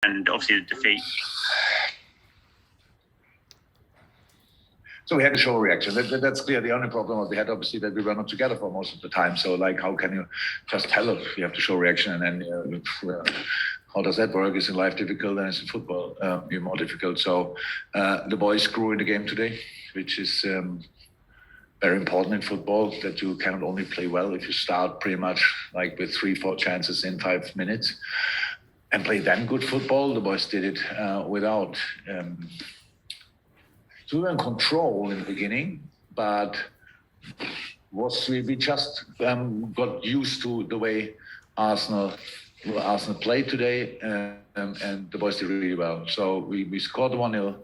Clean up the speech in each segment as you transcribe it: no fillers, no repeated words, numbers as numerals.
and obviously the defeat. So we had to show a reaction. That's clear. The only problem was we had obviously that we were not together for most of the time. So like, how can you just tell us you have to show reaction? And then how does that work? Is in life difficult and it's in football more difficult. So the boys grew in the game today, which is very important in football, that you cannot only play well if you start pretty much like with 3-4 chances in 5 minutes and play then good football. The boys did it without. So we were in control in the beginning, but we just got used to the way Arsenal played today, and the boys did really well. So we scored 1-0,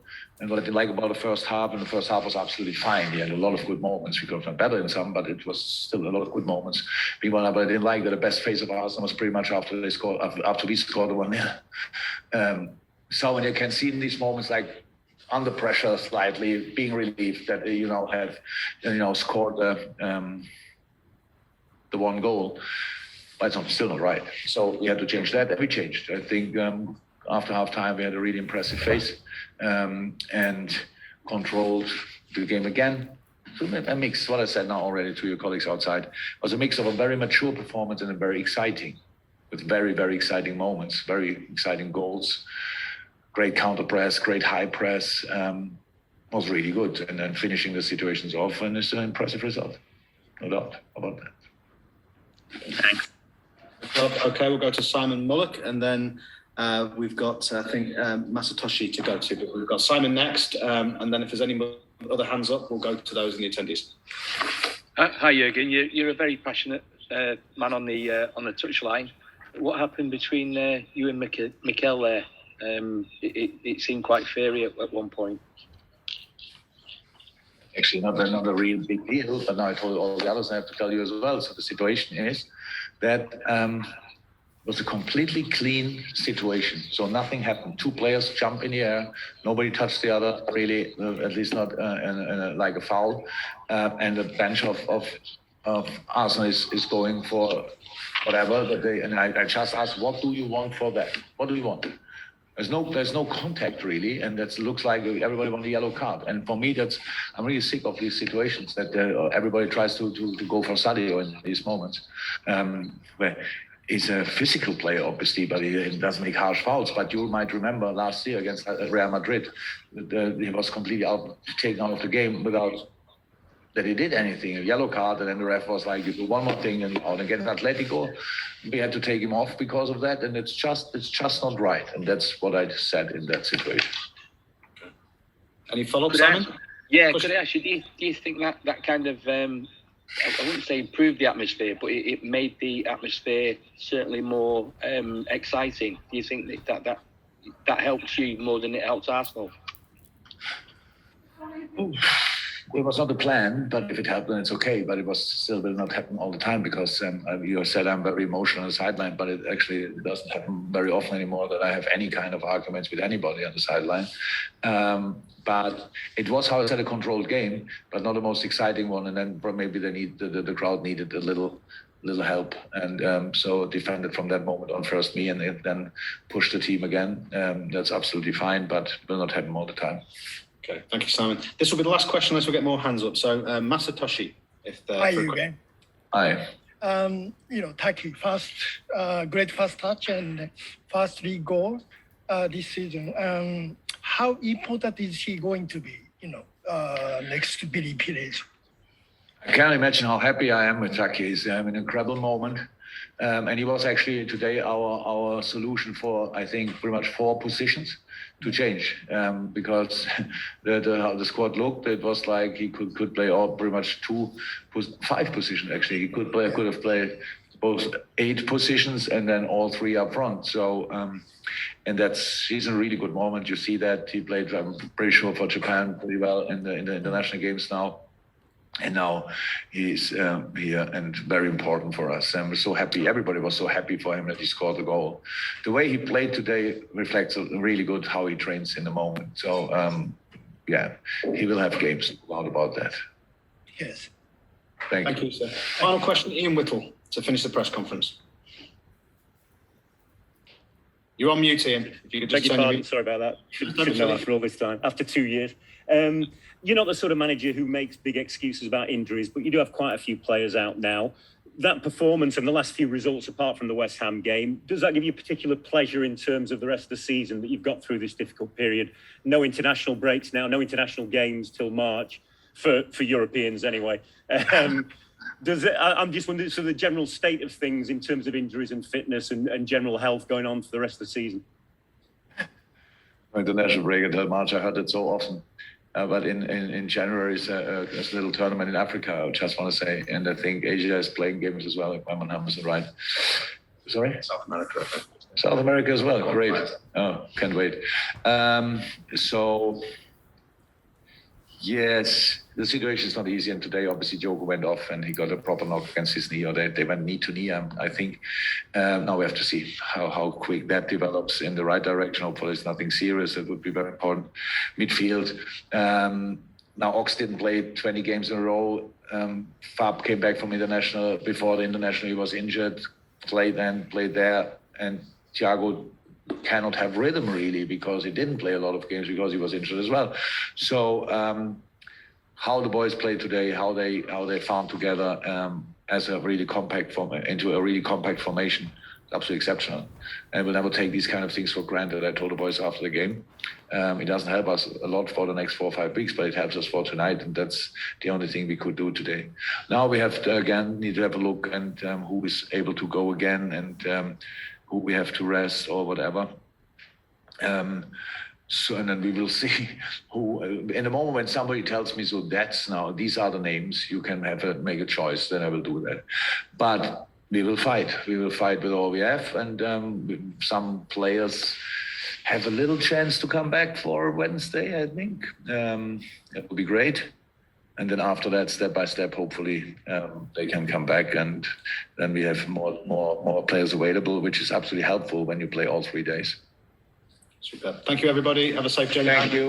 and what I did like about the first half, and the first half was absolutely fine. We had a lot of good moments. We could have done better in some, but it was still a lot of good moments. But I didn't like that the best phase of Arsenal was pretty much after we scored the 1-0. So when you can see in these moments like under pressure slightly, being relieved that have scored the one goal, but it's still not right. So we had to change that, and we changed. I think after half time we had a really impressive phase and controlled the game again. So a mix, what I said now already to your colleagues outside, was a mix of a very mature performance and a very exciting, with very, very exciting moments, very exciting goals. Great counter press, great high press, was really good. And then finishing the situations off, and it's an impressive result. No doubt about that. Thanks. Okay, we'll go to Simon Mullock, and then we've got, I think, Masatoshi to go to. But we've got Simon next, and then if there's any other hands up, we'll go to those in the attendees. Hi, Jurgen. You're a very passionate man on the touchline. What happened between you and Mikel there? It seemed quite fiery at one point. Actually, not a real big deal, but now I told all the others, I have to tell you as well. So the situation is that was a completely clean situation. So nothing happened. 2 players jump in the air. Nobody touched the other, really, at least not like a foul. And the bench of Arsenal is going for whatever. And I just asked, what do you want for that? What do you want? There's no contact really, and that looks like everybody wants a yellow card. And for me, I'm really sick of these situations that everybody tries to go for Sadio in these moments. Where he's a physical player, obviously, but he doesn't make harsh fouls. But you might remember last year against Real Madrid, he was completely taken out of the game without that he did anything, a yellow card, and then the ref was like, you do one more thing and out. Against Atletico, we had to take him off because of that, and it's just not right. And that's what I said in that situation. Okay. Any follow-up, Simon? Could I ask you, do you think that kind of, I wouldn't say improved the atmosphere, but it made the atmosphere certainly more exciting? Do you think that helps you more than it helps Arsenal? It was not the plan, but if it helped, then it's okay. But it still will not happen all the time because you said I'm very emotional on the sideline, but it doesn't happen very often anymore that I have any kind of arguments with anybody on the sideline. But it was, how I said, a controlled game, but not the most exciting one. And then maybe the crowd needed a little help, and so defended from that moment on first me, and then pushed the team again. That's absolutely fine, but will not happen all the time. Okay, thank you, Simon. This will be the last question unless we get more hands up. So, Masatoshi, Hi, Jurgen. Hi. Taki, great first touch and first 3 goals this season. How important is he going to be, next to Billy Pires? I can't imagine how happy I am with Taki. He's an incredible moment. And he was actually today our solution for, I think, pretty much 4 positions to change, because how the squad looked, it was like he could play all pretty much 5 positions actually. He could have played both 8 positions and then all 3 up front. So and he's in a really good moment. You see that he played, I'm pretty sure, for Japan pretty well in the international games now. And now he's here and very important for us. And we're so happy. Everybody was so happy for him that he scored the goal. The way he played today reflects really good how he trains in the moment. So, he will have games. No doubt about that. Yes. Thank you, sir. Final question, Ian Whittle, to finish the press conference. You're on mute, Ian. If you could just Beg your turn your pardon, mute. sorry about that. Should Don't be know silly. after all this time, after 2 years. You're not the sort of manager who makes big excuses about injuries, but you do have quite a few players out now. That performance and the last few results, apart from the West Ham game, does that give you particular pleasure in terms of the rest of the season that you've got through this difficult period? No international breaks now, no international games till March, for Europeans anyway. I'm just wondering, so the general state of things in terms of injuries and fitness and general health going on for the rest of the season? International break until March, I heard it so often. But in January, there's a little tournament in Africa, I just want to say. And I think Asia is playing games as well, if my numbers are right. Sorry? South America. South America as well. Great. Oh, can't wait. So, yes, the situation is not easy. And today, obviously, Diogo went off and he got a proper knock against his knee, or they went knee to knee, I think. Now we have to see how quick that develops in the right direction. Hopefully, it's nothing serious. It would be very important. Midfield. Now, Ox didn't play 20 games in a row. Fab came back from international. Before the international, he was injured. Played there. And Thiago cannot have rhythm, really, because he didn't play a lot of games because he was injured as well. So, how the boys played today, how they found together as a really compact into a really compact formation, it's absolutely exceptional. And we'll never take these kind of things for granted. I told the boys after the game, it doesn't help us a lot for the next 4 or 5 weeks, but it helps us for tonight, and that's the only thing we could do today. Now we have to need to have a look and who is able to go again and who we have to rest or whatever. So, and then we will see who, in the moment when somebody tells me, so these are the names, you can make a choice, then I will do that. But we will fight with all we have. And some players have a little chance to come back for Wednesday, I think. That would be great. And then after that, step by step, hopefully they can come back, and then we have more players available, which is absolutely helpful when you play all 3 days. Super. Thank you, everybody. Have a safe journey. Thank you.